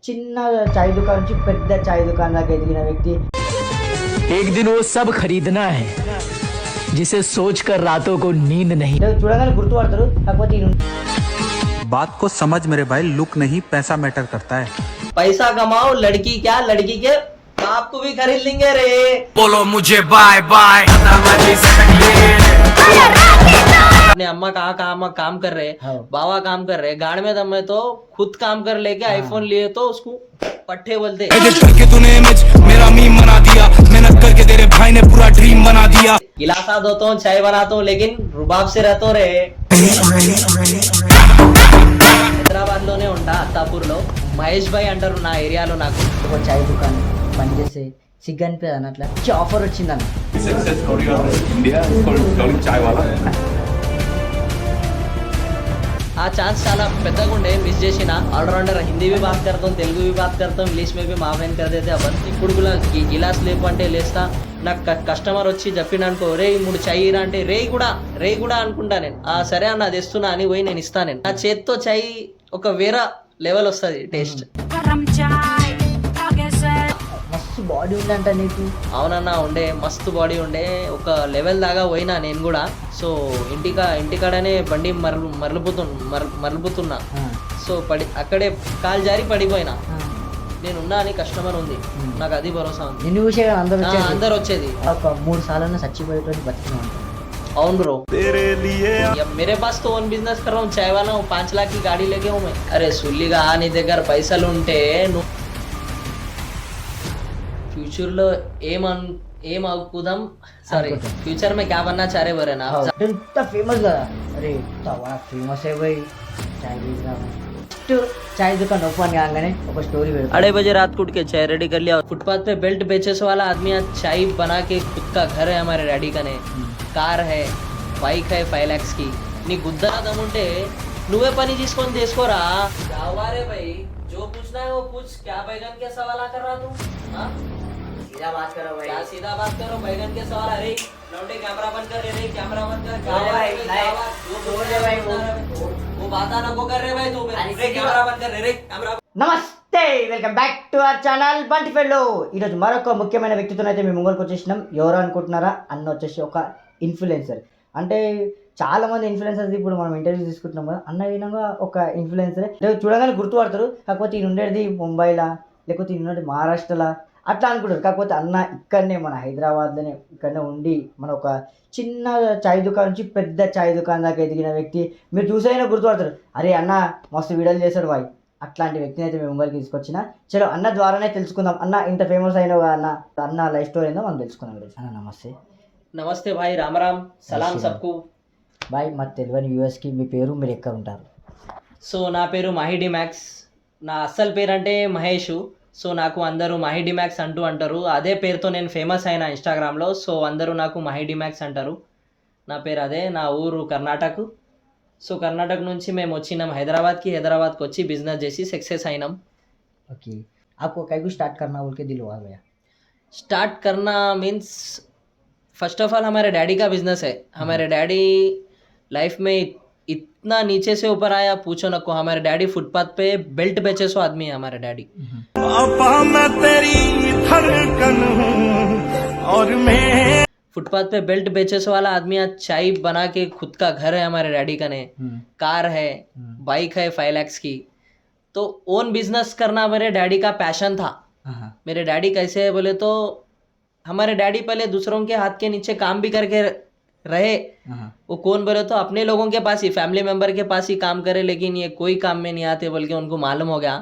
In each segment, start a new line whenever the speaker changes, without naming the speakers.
చిన్న చాయ్ దుకాణం నుంచి పెద్ద చాయ్ దుకాణం దాకా ఎదిగిన వ్యక్తి.
एक दिन वो सब खरीदना है जिसे सोचकर रातों को नींद नहीं.
చూడగానే గుర్తుపడతారు. కాకపోతే
बात को समझ मेरे भाई, लुक नहीं पैसा मैटर करता है.
पैसा कमाओ, लड़की क्या लड़की के बाप को भी खरीद लेंगे रे.
बोलो मुझे बाय बाय.
अपने अम्मा कहाँ काम कर रहे, बाबा काम कर रहे, गाड़ में दम में तो खुद काम कर लेके आईफोन लिए तो उसको पट्टे बोलते.
करके तूने इमेज मेरा मीम बना दिया, मेहनत करके तेरे भाई ने पूरा ड्रीम बना दिया.
गिलासा धोता हूँ, चाय बनाता हूँ, लेकिन रुबाब से रहता रे. హైదరాబాద్ లోనే ఉంటా, అత్తాపూర్లో. మహేష్ భాయ్ అంటారు నా ఏరియాలో. నాకు
ఒక చాయ్ దుకాణం పనిచేస్తే సిగ్గనిపేది అన్నట్ల ఆఫర్ వచ్చిందన్న.
ఆ ఛాన్స్ చాలా పెద్దగా ఉండే, మిస్ చేసిన. ఆల్రౌండర్, హిందీ भी बात करता हूँ, తెలుగు भी बात करता हूँ, ఇంగ్లీష్ में भी మాఫైన్ कर देते अपन. ఇప్పుడు కూడా గిలాస్ లేపు అంటే లేస్తా. నాకు కస్టమర్ వచ్చి చెప్పిననుకో, రే 3 చాయ్ ఇరా అంటే రే కూడా అనుకుంటా నేను. సరే అన్న తెస్తున్నా అని పోయి నేను ఇస్తాను. నేను నా చేతితో చాయ్ ఒక వేరే లెవెల్ వస్తుంది టేస్ట్.
మస్తు బాడీ ఉందంట నీకు.
అవునన్నా, ఉండే మస్తు బాడీ ఉండే. ఒక లెవెల్ దాకా పోయినా నేను కూడా. సో ఇంటికాడనే బండి మరలుపుతున్నా. సో అక్కడే కాలు జారి పడిపోయినా. నేను ఉన్నా అని కస్టమర్ ఉంది, నాకు అది భరోసా ఉంది.
నిన్ను చూసే
అందరు వచ్చేది.
ఒక 3 సార్లు చచ్చిపోయేటువంటి బతికినా.
అవును బ్रो, मेरे पास तो ओन बिजनेस कर रहा हूँ, चाय वाला हूँ. 5 लाख की गाड़ी लेके हूँ मैं. अरे सुल्लीगा నీ దగ్గర పైసలు ఉంటే నువ్వు ఫ్యూచర్ లో ఏం అవుకుదాం. సారీ, ఫ్యూచర్ में क्या बनना चाह रहे बोले ना.
ఇంత ఫేమస్ కదా. అరే ఫేమస్ అయిపోయి चाय दुकान ओपन कागाने ఒక స్టోరీ పెడతా.
2:30 बजे रात को उठ के चाय रेडी कर लिया. फुटपाथ पे बेल्ट बेचेस वाला आदमी आज चाय बना के खुद का घर है हमारे डैडी का. ने कार है, बाइक है 5 lakhs की. నీ గుద్దరా దమ్ముంటే నువ్వే పని తీసుకొని తీసుకోరా. रे भाई, जो पूछना है वो पूछ. क्या बैगन के सवाल कर रहा तू?
सीधा बात करो भाई.
क्या सीधा बात करो, बैगन के सवाल. अरे लौंडे कैमरा बंद कर रे, कैमरा बंद कर. वो बाता नको कर रे भाई तू. रे कैमरा बंद कर रे कैमरा.
నమస్తే, welcome back to our channel Bunty fellow. ఈరోజు మరొక ముఖ్యమైన వ్యక్తితో అయితే మేము ముంగోలకు వచ్చేసినాం. ఎవరు అనుకుంటున్నారా? అన్న వచ్చేసి ఒక ఇన్ఫ్లుయెన్సర్. అంటే చాలా మంది ఇన్ఫ్లుయెన్సర్స్ ఇప్పుడు మనం ఇంటర్వ్యూ తీసుకుంటున్నాం కదా. అన్న విధంగా ఒక ఇన్ఫ్లుయెన్సరే. చూడగానే గుర్తుపడతారు. కాకపోతే ఈయన ఉండేది ముంబైలా, లేకపోతే ఈయన ఉండేది మహారాష్ట్రలా అట్లా అనుకుంటారు. కాకపోతే అన్న ఇక్కడనే మన హైదరాబాద్లోనే ఇక్కడనే ఉండి మన ఒక చిన్న చాయ్ దుకాణం నుంచి పెద్ద చాయ్ దుకాణం దాకా ఎదిగిన వ్యక్తి. మీరు చూసైనా గుర్తుపడతారు, అరే అన్న మస్తు వీడియోలు చేశాడు బాయ్. అట్లాంటి వ్యక్తిని అయితే మేము ముంగల్కి తీసుకొచ్చిన. చలో అన్న ద్వారానే తెలుసుకుందాం. అన్న ఇంత ఫేమస్ అయిన అన్న లైఫ్ స్టోరీ ఏందో మనం తెలుసుకుందాం. అన్న నమస్తే.
నమస్తే భాయ్, రామ్ రామ్, సలాం సబ్కు.
బాయ్, మా తెలియని వ్యూవర్స్కి మీ పేరు, మీరు ఎక్కడ ఉంటారు?
సో నా పేరు మాహి డిమాక్స్. నా అస్సలు పేరు అంటే మహేష్. సో నాకు అందరూ మాహి డిమాక్స్ అంటారు. అదే పేరుతో నేను ఫేమస్ అయిన ఇన్స్టాగ్రామ్లో. సో అందరూ నాకు మాహి డిమాక్స్ అంటారు. నా పేరు అదే. నా ఊరు కర్ణాటక. సో కర్ణాటక నుంచి మేము వచ్చినాం హైదరాబాద్కి వచ్చి బిజినెస్ చేసి సక్సెస్ అయినాం.
ఓకే, आपको कैसे स्टार्ट करना बोल के दिल हुआ भैया?
स्टार्ट करना मीन्स फर्स्ट ऑफ ऑल हमारे डैडी का बिजनेस है. हमारे डैडी लाइफ में इतना नीचे से ऊपर आया पूछो नको. हमारे डैडी फुटपाथ पे बेल्ट बेचे सो आदमी है हमारे डैडी. फुटपाथ पे बेल्ट बेचे सो वाला आदमी आज चाय बना के खुद का घर है हमारे डैडी का. ने कार है, बाइक है 5 lakhs की. तो ओन बिजनेस करना मेरे डैडी का पैशन था. मेरे डैडी कैसे है बोले तो, हमारे डैडी पहले दूसरों के हाथ के नीचे काम भी करके रहे. वो कौन बोले तो अपने लोगों के पास ही, फैमिली मेंबर के पास ही काम करे, लेकिन ये कोई काम में नहीं आते बोल के उनको मालूम हो गया.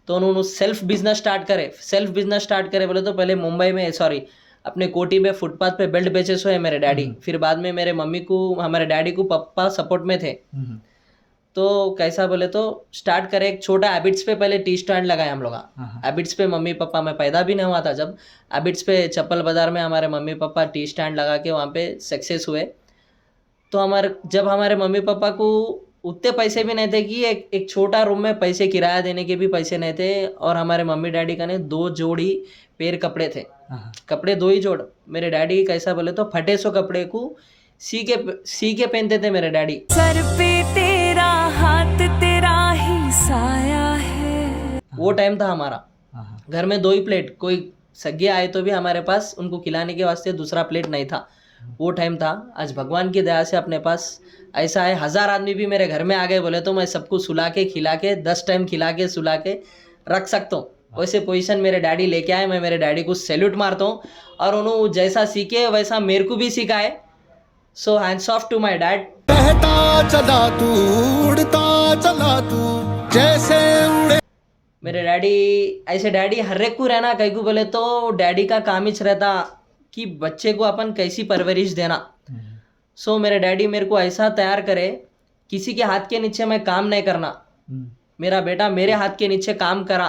तो उन्होंने सेल्फ बिजनेस स्टार्ट करे बोले तो पहले मुंबई में, सॉरी अपने कोटी में फुटपाथ पे बेल्ट बेचे सो है मेरे डैडी. फिर बाद में मेरे मम्मी को, हमारे डैडी को पापा सपोर्ट में थे. तो कैसा बोले तो स्टार्ट करे एक छोटा हैबिट्स पे पहले टी स्टैंड लगाए हम लोग. हैबिट्स पे मम्मी पापा, मैं पैदा भी नहीं हुआ था जब. हैबिट्स पे चप्पल बाजार में हमारे मम्मी पापा टी स्टैंड लगा के वहाँ पे सक्सेस हुए. तो जब हमारे मम्मी पापा को उतने पैसे भी नहीं थे कि एक छोटा रूम में पैसे किराया देने के भी पैसे नहीं थे. और हमारे मम्मी डैडी का ने 2 जोड़ी पैर कपड़े थे. कपड़े 2 ही जोड़. मेरे डैडी कैसा बोले तो फटे सो कपड़े को सी के पहनते थे मेरे डैडी. सर पे तेरा हाथ तेरा ही साया है. वो टाइम था हमारा।
ఆహా.
घर में 2 ही प्लेट, कोई सगे आए तो भी हमारे पास उनको खिलाने के वास्ते दूसरा प्लेट नहीं था। वो टाइम था। आज भगवान की दया से अपने पास ऐसा है, 1000 आदमी भी मेरे घर में आ गए बोले तो मैं सबको सुला के खिला के 10 टाइम खिला के सुला के रख सकता हूँ। वैसे पोजीशन मेरे डैडी लेके आए, मैं मेरे डैडी को सैल्यूट मारता हूँ और उन्होंने जैसा सीखे वैसा मेरे को भी सिखाए। So hands off to my dad.
बहता चला तू, उड़ता चला तू, जैसे उड़े।
मेरे डैडी ऐसे डैडी हर एक को रहना कहीं को बोले तो डैडी का काम ही रहता कि बच्चे को अपन कैसी परवरिश देना। सो मेरे डैडी मेरे को ऐसा तैयार करे, किसी के हाथ के नीचे मैं काम नहीं करना। मेरा बेटा मेरे हाथ के नीचे काम करा,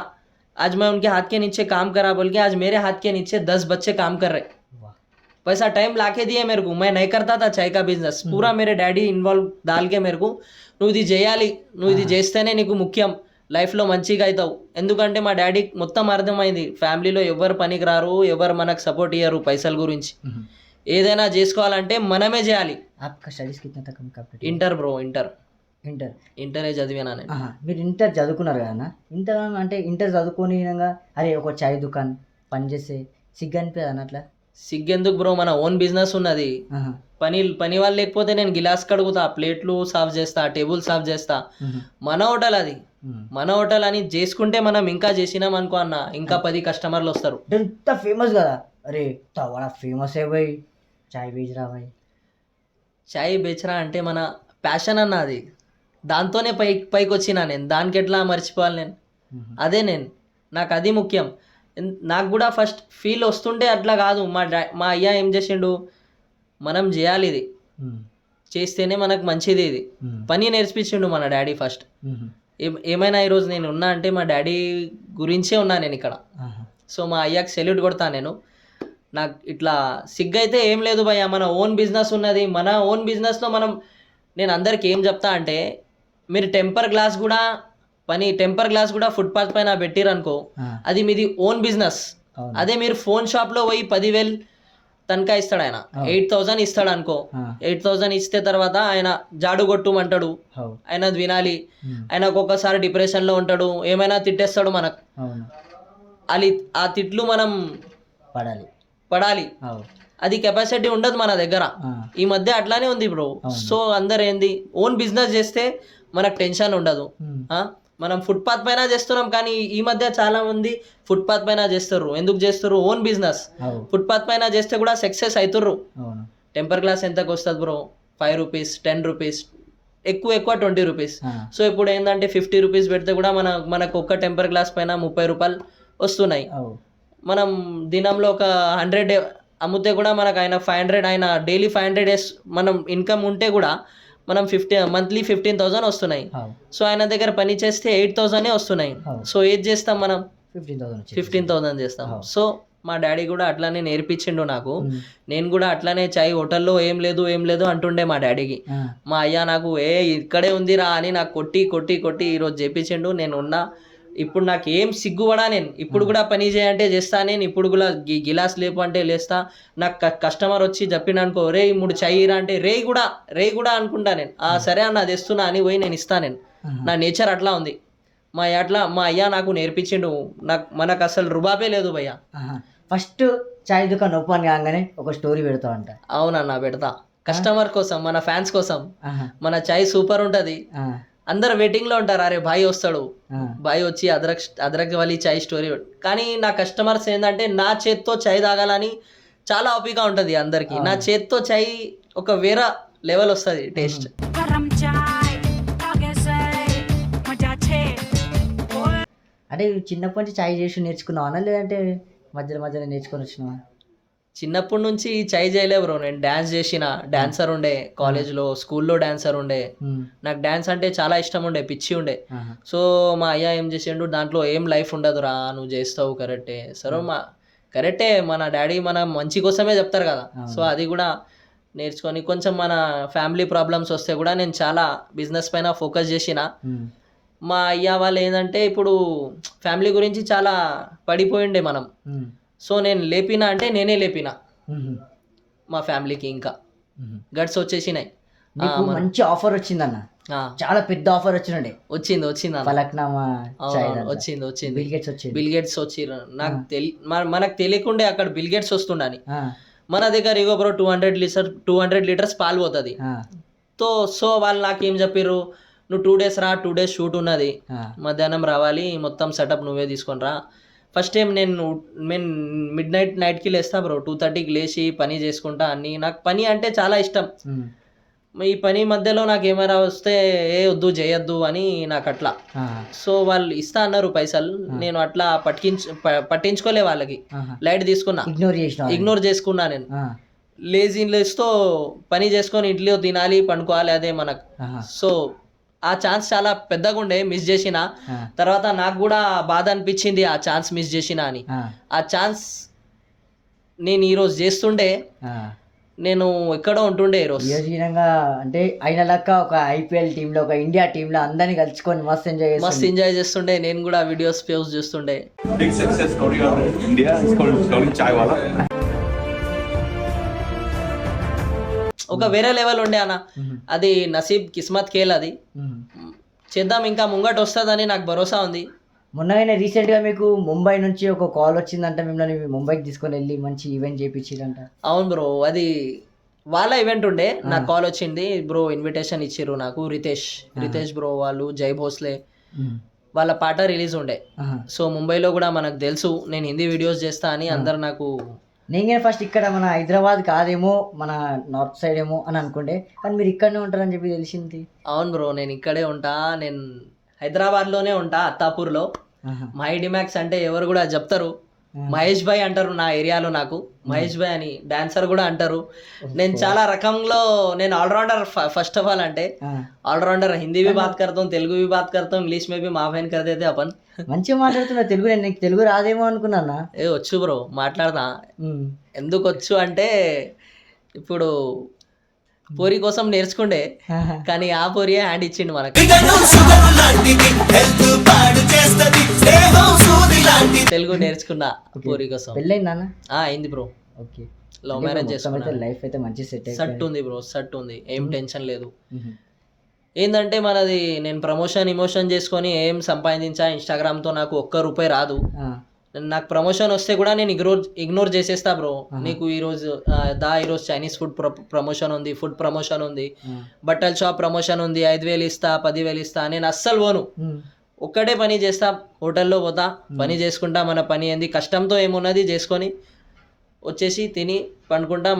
आज मैं उनके हाथ के नीचे काम करा बोल के आज मेरे हाथ के नीचे 10 बच्चे काम कर रहे। पैसा टाइम लाके दिए मेरे को, मैं नहीं करता था चाय का बिजनेस, पूरा मेरे डैडी ఇన్వాల్వ్ దాల్కే మేరకు నువ్వు ఇది చేయాలి, నువ్వు ఇది చేస్తేనే నీకు ముఖ్యం, లైఫ్లో మంచిగా అవుతావు. ఎందుకంటే మా డాడీ మొత్తం అర్థమైంది, ఫ్యామిలీలో ఎవరు పనికి రారు, ఎవరు మనకు సపోర్ట్ ఇయ్యరు పైసల గురించి. ఏదైనా చేసుకోవాలంటే మనమే చేయాలి.
आपका स्टडीज कितना तक complete?
Inter bro, inter
inter
చదివినా నేను.
మీరు ఇంటర్ చదువుకున్నారు కదా? ఇంటర్ అంటే ఇంటర్ చదువుకొని అరే ఒక చాయ్ దుకాణం పని చేస్తే సిగ్గు అనిపించదు అన్నట్లా?
సిగ్గెందుకు బ్రో, మన ఓన్ బిజినెస్ ఉన్నది. పని వాళ్ళు లేకపోతే నేను గిలాస్ కడుగుతా, ప్లేట్లు సాఫ్ చేస్తా, టేబుల్ సాఫ్ చేస్తా. మన హోటల్ అది, మన హోటల్ అని చేసుకుంటే మనం ఇంకా చేసినాం అనుకో అన్న, ఇంకా 10 కస్టమర్లు వస్తారు.
ఎంత ఫేమస్ కదా, అరే తవడా ఫేమస్ ఏ భయ్, చాయ్ బేచరా భయ్.
చాయ్ బేచరా అంటే మన ప్యాషన్ అన్న, అది దాంతోనే పైకి వచ్చినా నేను, దానికి ఎట్లా మర్చిపోవాలి నేను? అదే నాకు అది ముఖ్యం. నాకు కూడా ఫస్ట్ ఫీల్ వస్తుంటే అట్లా కాదు, మా అయ్య ఏం చేసిండు, మనం చేయాలి, ఇది చేస్తేనే మనకు మంచిది, ఇది పని నేర్పించిండు మన డాడీ ఫస్ట్. ఏమైనా ఈరోజు నేను ఉన్నా అంటే మా డాడీ గురించే ఉన్నా నేను ఇక్కడ. సో మా అయ్యకి సెల్యూట్ కొడతా నేను. నాకు ఇట్లా సిగ్గైతే ఏం లేదు భయ్య, మన ఓన్ బిజినెస్ ఉన్నది. మన ఓన్ బిజినెస్లో నేను అందరికి ఏం చెప్తా అంటే, మీరు టెంపర్ గ్లాస్ కూడా ఫుట్పాత్ పైన పెట్టిరనుకో, అది మీది ఓన్ బిజినెస్. అదే మీరు ఫోన్ షాప్లో పోయి 10,000 తనఖా ఇస్తాడు ఆయన, 8,000 ఇస్తాడు అనుకో. 8,000 ఇస్తే తర్వాత ఆయన జాడు కొట్టుమంటాడు, ఆయన వినాలి. ఆయనకు ఒక్కొక్కసారి డిప్రెషన్లో ఉంటాడు, ఏమైనా తిట్టేస్తాడు మనకు. ఆ తిట్లు మనం పడాలి, అది కెపాసిటీ ఉండదు మన దగ్గర. ఈ మధ్య అట్లానే ఉంది బ్రో. సో అందరు ఏంది, ఓన్ బిజినెస్ చేస్తే మనకు టెన్షన్ ఉండదు. మనం ఫుట్పాత్ పైన చేస్తున్నాం, కానీ ఈ మధ్య చాలా మంది ఫుట్పాత్ పైన చేస్తారు. ఎందుకు చేస్తారు? Own business. ఫుట్పాత్ పైన చేస్తే కూడా సక్సెస్ అవుతుర్రు. టెంపర్ గ్లాస్ ఎంతకు వస్తుంది బ్రో? 5 రూపీస్, 10 రూపీస్, ఎక్కువ 20 రూపీస్. సో ఇప్పుడు ఏంటంటే 50 రూపీస్ పెడితే కూడా మనకు ఒక్క టెంపర్ గ్లాస్ పైన 30 రూపాయలు వస్తున్నాయి. మనం దినంలో ఒక 100 అమ్మితే కూడా మనకు ఆయన 500, ఆయన డైలీ 500 మనం ఇన్కమ్ ఉంటే కూడా మనం మంత్లీ 15,000 వస్తున్నాయి. సో ఆయన దగ్గర పని చేస్తే 8,000 వస్తున్నాయి. సో ఏది చేస్తాం మనం? 15,000 చేస్తాం. సో మా డాడీ కూడా అట్లానే నేర్పించిండు నాకు. నేను కూడా అట్లానే చాయ్ హోటల్లో ఏం లేదు అంటుండే మా డాడీకి. మా అయ్య నాకు ఇక్కడే ఉందిరా అని నాకు కొట్టి ఈరోజు చేపించిండు. నేను ఉన్నా. ఇప్పుడు నాకు ఏం సిగ్గుపడా, నేను ఇప్పుడు కూడా పని చేయంటే చేస్తా. నేను ఇప్పుడు కూడా గిలాస్ లేపు అంటే లేస్తా. నాకు కస్టమర్ వచ్చి చెప్పిననుకో, రే 3 చాయ్ ఇరా అంటే రే కూడా అనుకుంటా నేను. సరే అన్న తెస్తున్నా అని పోయి నేను ఇస్తాను. నేను నా నేచర్ అట్లా ఉంది. మా అయ్య నాకు నేర్పించిండు. మనకు అసలు రుబాబే లేదు భయ్య.
ఫస్ట్ చాయ్ దుకాణం ఓపెన్ కాగానే ఒక స్టోరీ పెడతా అంట.
అవునన్నా, పెడతా. కస్టమర్ కోసం, మన ఫ్యాన్స్ కోసం. మన చాయ్ సూపర్ ఉంటుంది. అందరు వెయిటింగ్ లో ఉంటారు, అరే భాయ్ వస్తాడు, భాయ్ వచ్చి అదరక్ వాली చాయ్ స్టోరీ. కానీ నా కస్టమర్స్ ఏంటంటే నా చేత్తో చాయ్ తాగాలని చాలా ఓపిక ఉంటుంది అందరికి. నా చేత్తో చాయ్ ఒక వేరే లెవెల్ వస్తుంది టేస్ట్.
అంటే చిన్నప్పటి నుంచి చాయ్ చేసి నేర్చుకున్నావా, లేదంటే మధ్యలో నేర్చుకొని వచ్చినావా?
చిన్నప్పటి నుంచి చాయ్ చేయలే బ్రో. నేను డ్యాన్స్ చేసిన, డాన్సర్ ఉండే కాలేజ్లో, స్కూల్లో డాన్సర్ ఉండే. నాకు డ్యాన్స్ అంటే చాలా ఇష్టం ఉండే, పిచ్చి ఉండే. సో మా అయ్య ఏం చేసిండు, దాంట్లో ఏం లైఫ్ ఉండదురా, నువ్వు చేస్తావు కరెక్టే. సరే కరెక్టే, మన డాడీ మన మంచి కోసమే చెప్తారు కదా. సో అది కూడా నేర్చుకొని కొంచెం మన ఫ్యామిలీ ప్రాబ్లమ్స్ వస్తే కూడా నేను చాలా బిజినెస్ పైన ఫోకస్ చేసిన. మా అయ్య వాళ్ళు ఏంటంటే ఇప్పుడు ఫ్యామిలీ గురించి చాలా పడిపోయిండే మనం. సో నేను లేపినా అంటే నేనే లేపినా మా ఫ్యామిలీకి. ఇంకా గట్స్ వచ్చేసినాయి.
మంచి ఆఫర్ వచ్చిందన్న, చాలా పెద్ద ఆఫర్ వచ్చిండే,
వచ్చింది అన్న.
ఫలక్నామా చాయ్
అవును,
దాంట్లో.
వచ్చింది
బిల్ గేట్స్ వచ్చింది.
బిల్ గేట్స్ వచ్చిర్రు. నాకు మనకు తెలియకుండే అక్కడ బిల్ గేట్స్ వస్తుండని.
ఆ,
మన దగ్గర ఇగో బ్రో 200 లీటర్స్ పాలు పోతుంది.
ఆ,
సో వాళ్ళు నాకు ఏం చెప్పారు, నువ్వు 2 days రా, 2 days షూట్ ఉన్నది,
ఆ,
మధ్యాహ్నం రావాలి, మొత్తం సెటప్ నువ్వే తీసుకొని రా. ఫస్ట్ టైం నేను నైట్కి లేస్తా బ్రో, 2:30కి లేచి పని చేసుకుంటా అన్నీ. నాకు పని అంటే చాలా ఇష్టం.
ఉమ్,
ఈ పని మధ్యలో నాకు ఏమైనా వస్తే వద్దు చేయొద్దు అని నాకు అట్లా.
ఆ,
సో వాళ్ళు ఇస్తా అన్నారు పైసలు, నేను అట్లా పట్టించుకోలే వాళ్ళకి,
ఆహా.
లైట్ తీసుకున్నా, ఇగ్నోర్ చేసుకున్నా. నేను లేజినెస్తో పని చేసుకొని ఇంట్లో తినాలి, పండుకోవాలి, అదే మనకు. సో ఆ ఛాన్స్ చాలా పెద్దగా ఉండే, మిస్ చేసిన. తర్వాత నాకు కూడా బాధ అనిపించింది ఆ ఛాన్స్ మిస్ చేసిన అని. ఆ ఛాన్స్ నేను ఈరోజు చేస్తుండే, నేను ఎక్కడో ఉంటుండే ఈరోజు.
అంటే అయిన లెక్క ఒక ఐపీఎల్ టీమ్ లో, ఒక ఇండియా టీమ్ లో అందరినీ కలుసుకొని మస్తు ఎంజాయ్
చేస్తుండే. నేను కూడా వీడియోస్ పోస్ట్ చేస్తుండే.
Big success story of India is called Chai Wala.
ఒక వేరే లెవెల్ ఉండే అన్న, అది నసీబ్ కిస్మత్ కేల్, అది చేద్దాం, ఇంకా ముంగట వస్తుందని నాకు భరోసా ఉంది.
మొన్న రీసెంట్ గా మీకు ముంబై నుంచి ఒక కాల్ వచ్చిందంట, మిమ్మల్ని ముంబైకి తీసుకొని వెళ్ళి మంచి ఈవెంట్ చేయించారంట.
అవును బ్రో, అది వాళ్ళ ఈవెంట్ ఉండే, నాకు కాల్ వచ్చింది బ్రో, ఇన్విటేషన్ ఇచ్చిర్రు నాకు. రితేష్ బ్రో వాళ్ళు, జై భోస్లే వాళ్ళ పాట రిలీజ్ ఉండే. సో ముంబైలో కూడా మనకు తెలుసు నేను హిందీ వీడియోస్ చేస్తా అని, అందరు నాకు.
నేను ఫస్ట్ ఇక్కడ మన హైదరాబాద్ కాదేమో, మన నార్త్ సైడ్ ఏమో అని అనుకుంటే, కానీ మీరు ఇక్కడనే ఉంటారని చెప్పి తెలిసింది.
అవును బ్రో, నేను ఇక్కడే ఉంటా, నేను హైదరాబాద్లోనే ఉంటా, అత్తాపూర్లో. మై డిమాక్స్ అంటే ఎవరు కూడా చెప్తారు, మహేష్ భాయ్ అంటారు నా ఏరియాలో, నాకు మహేష్ భాయ్ అని డాన్సర్ కూడా అంటారు. నేను చాలా రకంలో, నేను ఆల్రౌండర్. ఫస్ట్ ఆఫ్ ఆల్ అంటే ఆల్రౌండర్, హిందీ भी बात करता हूँ, తెలుగు भी बात करता हूँ, ఇంగ్లీష్ में भी माफैन कर देते अपन.
మంచిగా మాట్లాడుతున్నా తెలుగు, నేను నీకు తెలుగు రాదేమో అనుకున్నా.
వచ్చు బ్రో, మాట్లాడతా. ఎందుకు వచ్చు అంటే, ఇప్పుడు పోరి కోసం నేర్చుకుండే, కానీ ఆ పోరియే హ్యాండ్ ఇచ్చిండు మనకి. తెలుగు నేర్చుకున్నా పోరి కోసం.
పెళ్ళైందా?
అయింది బ్రో.
ఓకే,
లవ్ మ్యారేజ్ చేసుకున్నా.
లైఫ్ అయితే మంచి
సెట్ ఉంది బ్రో, సెట్ ఉంది, ఏం టెన్షన్ లేదు. ఏంటంటే మనది, నేను ఇమోషన్ చేసుకొని ఏం సంపాదించా ఇన్స్టాగ్రామ్తో, నాకు ₹1 రాదు. నాకు ప్రమోషన్ వస్తే కూడా నేను ఇగ్నోర్ చేసేస్తా బ్రో. నీకు ఈరోజు ఈరోజు చైనీస్ ఫుడ్ ప్రమోషన్ ఉంది, ఫుడ్ ప్రమోషన్ ఉంది, బట్టల షాప్ ప్రమోషన్ ఉంది, 5,000 ఇస్తా, 10,000 ఇస్తా, నేను అస్సలు పోను. ఒక్కటే పని చేస్తా, హోటల్లో పోతా, పని చేసుకుంటా, మన పని ఏంది, కష్టంతో ఏమున్నది చేసుకొని వచ్చేసి తిని పండుకుంటా.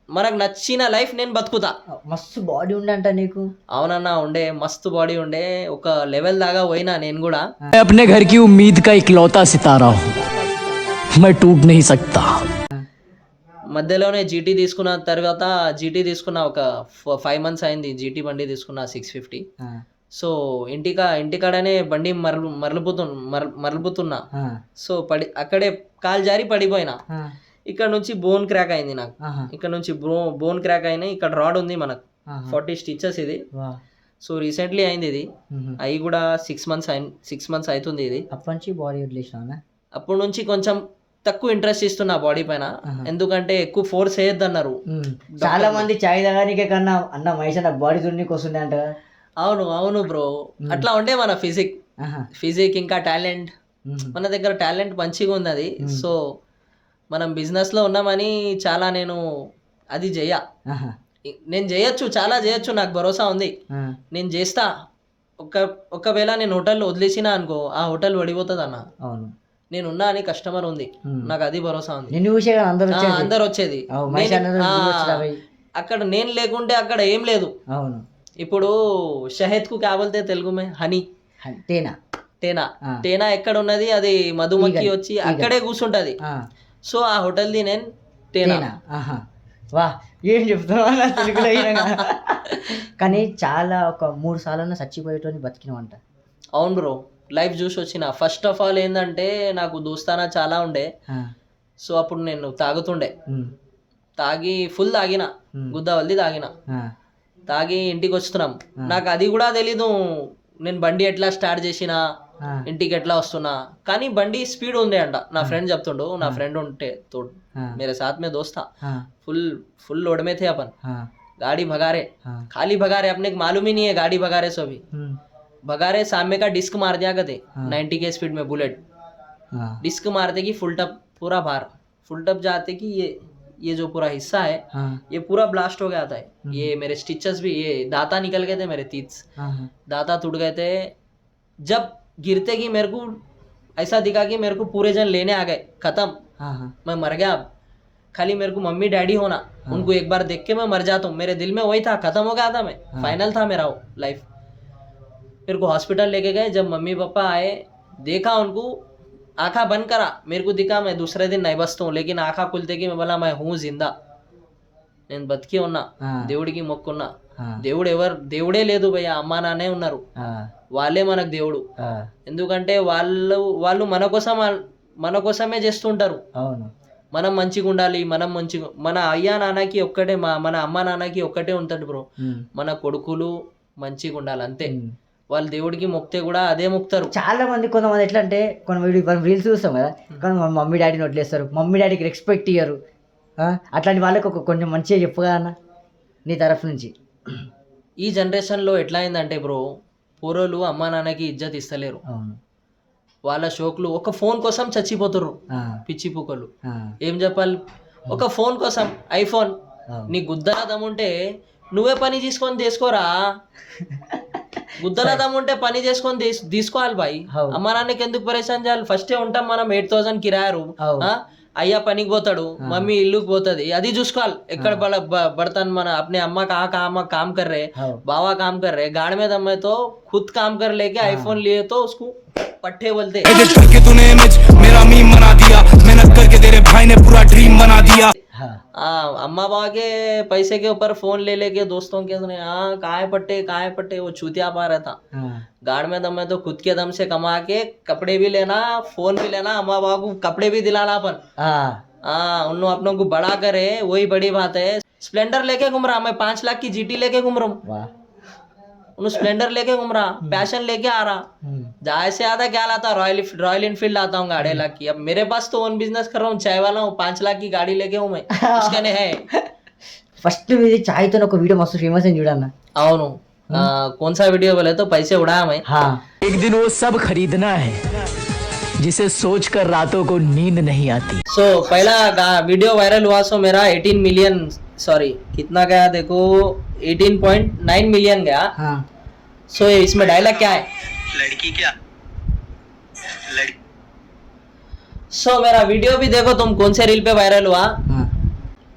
మనకు నచ్చిన లైఫ్ నేను బతుకుతా.
మస్తు బాడీ ఉండంట నీకు.
అవునన్నా, ఉండే, మస్తు బాడీ ఉండే, ఒక లెవెల్ దాకా పోయినా నేను కూడా.
मैं अपने घर की उम्मीद का इकलौता सितारा हूँ, मैं टूट नहीं सकता.
మధ్యలోనే జీటీ తీసుకున్న తర్వాత, జీటీ తీసుకున్న ఒక 5 months అయింది, జీటీ బండి తీసుకున్న 650. సో ఇంటికాడనే బండి మరలుపుతున్నా. సో అక్కడే కాలు జారి పడిపోయినా. ఇక్కడ నుంచి బోన్ క్రాక్ అయింది నాకు, ఇక్కడ నుంచి బోన్ క్రాక్ అయినాయి. ఇక్కడ రాడ్ ఉంది మనకు, 40 stitches ఇది. సో రీసెంట్లీ అయింది ఇది, అవి కూడా 6 months అవుతుంది ఇది.
అప్పటి నుంచి బాడీ వదిలేసినా?
అప్పటి నుంచి కొంచెం తక్కువ ఇంట్రెస్ట్ ఇస్తున్నా బాడీ పైన, ఎందుకంటే ఎక్కువ ఫోర్స్ వేయద్దు అన్నారు
చాలా మంది. చాయ్ తాగానికే కన్నా అన్న మహేష్ నాకు బాడీ దున్నికి వస్తుండే అంట.
అవును బ్రో, అట్లా ఉండే మన ఫిజిక్ ఇంకా టాలెంట్. మన దగ్గర టాలెంట్ మంచిగా ఉంది అది. సో మనం బిజినెస్లో ఉన్నామని చాలా నేను చేయొచ్చు, చాలా చేయొచ్చు, నాకు భరోసా ఉంది, నేను చేస్తా. ఒకవేళ నేను హోటల్లో వదిలేసినా అనుకో, ఆ హోటల్ పడిపోతుంది అన్న.
అవును,
నేను ఉన్నా అని కస్టమర్ ఉంది, నాకు అది భరోసా ఉంది. అందరు వచ్చేది, అక్కడ నేను లేకుంటే అక్కడ ఏం లేదు.
అవును,
ఇప్పుడు షహద్ కు కాబోల్తే తెలుగు మే హనీ, టేనా ఎక్కడ ఉన్నది, అది మధుమక్కి వచ్చి అక్కడే కూర్చుంటది. సో ఆ హోటల్ది నేను టేనా.
వా, ఏం చెప్తున్నా తెలుగులో. కానీ చాలా ఒక 3 సార్లు చచ్చిపోయేటోని బతికినవంట.
అవును బ్రో, లైఫ్ చూసి వచ్చిన. ఫస్ట్ ఆఫ్ ఆల్ ఏంటంటే, నాకు దోస్తానా చాలా ఉండే. సో అప్పుడు నేను తాగుతుండే, తాగి ఫుల్ తాగిన, గుద్దవల్ది తాగి ఇంటికి వస్తున్నాం. నాకు అది కూడా తెలీదు, నేను బండి ఎట్లా స్టార్ట్ చేసినా, ఇంటికి ఎట్లా వస్తున్నా. కానీ బండి స్పీడ్ ఉంది అంట, నా ఫ్రెండ్ చెప్తుండు. నా ఫ్రెండ్ ఉంటే తోడు, मेरे साथ में दोस्त था, फुल लोड में थे अपन. गाड़ी भगा रहे,
हाँ।
खाली भगा रहे, अपने को मालूम ही नहीं है गाड़ी भगा रहे, सो भी भगा रहे, सामने का डिस्क मार दिया करते 90 के स्पीड में बुलेट,
हाँ,
डिस्क मारते कि फुल टप पूरा बाहर, फुल टप जाते कि ये जो पूरा हिस्सा है
हाँ,
ये पूरा ब्लास्ट हो गया था। ये मेरे स्टिचेस भी, ये दांता निकल गए थे मेरे तीत,
हाँ,
दांता टूट गए थे। जब गिरते कि मेरे को ऐसा दिखा कि मेरे को पूरे जन लेने आ गए, खत्म,
हाँ,
मैं मर गया। अब खाली मेरे को मम्मी डैडी होना, उनको एक बार देख के मैं मर जाता हूँ, मेरे दिल में वही था, खत्म हो गया था मैं, फाइनल था मेरा वो लाइफ। मेरे को हॉस्पिटल लेके गए, जब मम्मी पापा आए, देखा उनको, आँखा बंद करा, मेरे को दिखा मैं दूसरे दिन नहीं बचता हूँ, लेकिन आँखा खुलते कि मैं बोला मैं हूँ जिंदा, నేను బతికి ఉన్నా, దేవుడికి మొక్కున్నా, దేవుడు దేవుడే లేదు భయ్య, అమ్మా నాన్నే ఉన్నారు, వాళ్ళే మనకు దేవుడు. ఎందుకంటే వాళ్ళు మన కోసమే చేస్తుంటారు. మనం మంచిగా ఉండాలి, మన అయ్యా నాన్నకి ఒక్కటే, మన అమ్మ నాన్నకి ఒక్కటే ఉంటుంది బ్రో, మన కొడుకులు మంచిగా ఉండాలి అంతే. వాళ్ళు దేవుడికి మొక్కితే కూడా అదే మొక్కుతారు.
చాలా మంది, కొంతమంది ఎట్లా అంటే మనం రీల్స్ చూస్తాం కదా, కానీ మమ్మీ డాడీని వదిలేస్తారు, మమ్మీ డాడీకి రెస్పెక్ట్ ఇయ్యరు. అట్లాంటి వాళ్ళకి కొంచెం మంచిగా చెప్పుగా అన్న నీ తరఫు నుంచి.
ఈ జనరేషన్లో ఎట్లా అయిందంటే బ్రో, పూర్వలు అమ్మా నాన్నకి ఇజ్జత్ ఇస్తలేరు, వాళ్ళ షోకులు ఒక ఫోన్ కోసం చచ్చిపోతుర్రు పిచ్చి పూకలు. ఏం చెప్పాలి, ఒక ఫోన్ కోసం, ఐఫోన్, నీ గుద్దల దమ్ముంటే నువ్వే పని తీసుకొని తీసుకోరా, గుద్దల దమ్ముంటే పని చేసుకొని తీసుకోవాలి బాయ్. అమ్మా నాన్నకి ఎందుకు పరేషాన్ చేయాలి? ఫస్టే ఉంటాం మనం 8,000 కిరాయరు, అయ్యా పనికి పోతాడు, మమ్మీ ఇల్లుకి పోతుంది, అది చూసుకోవాలి. ఎక్కడ बर्तन మన अपने अम्मा काम कर रहे, बाबा काम कर रहे, गाड़ में दम है तो खुद काम कर लेके आईफोन लिए तो उसको पट्टे बोलते।
करके तूने इमेज मेरा मीम बना दिया, मेहनत करके तेरे भाई ने पूरा ड्रीम बना दिया।
अम्मा बाबा के पैसे के ऊपर फोन ले लेके दोस्तों के सुने, काय पट्टे वो चूतिया पा रहा था। गाड़ में दम है तो खुद के दम से कमा के कपड़े भी लेना, फोन भी लेना, अम्मा बाबा को कपड़े भी दिलाना अपन, उन अपनों को बड़ा करे, वही बड़ी बात है। स्प्लेंडर लेके घूम रहा, मैं 5 लाख की जीटी लेके घूम रहा हूँ, उन स्प्लेंडर लेके घूम रहा, पैशन लेके आ रहा, जहाँ से आता क्या लाता, रॉयल इनफील्ड लाता हूँ 1.5 लाख की। अब मेरे पास तो ओन बिजनेस कर रहा हूँ, चाय वाला हूँ, 5 लाख की गाड़ी लेके हूँ मैं, उसके ने है।
ఫస్ట్ ఇది చాయ్ తో ఒక వీడియో మస్తు ఫేమస్ అయింది చూడన్నా.
అవును, कौन सा वीडियो बोले तो पैसे उड़ाया मैं।
एक दिन वो सब खरीदना है जिसे सोचकर रातों को नींद नहीं आती।
सो पहला वीडियो वायरल हुआ, सो मेरा 18 मिलियन, सॉरी कितना गया देखो, 18.9 मिलियन गया। सो इसमें डायलॉग क्या है, लड़की क्या लड़की। सो मेरा वीडियो भी देखो तुम, कौन से रील पे वायरल हुआ,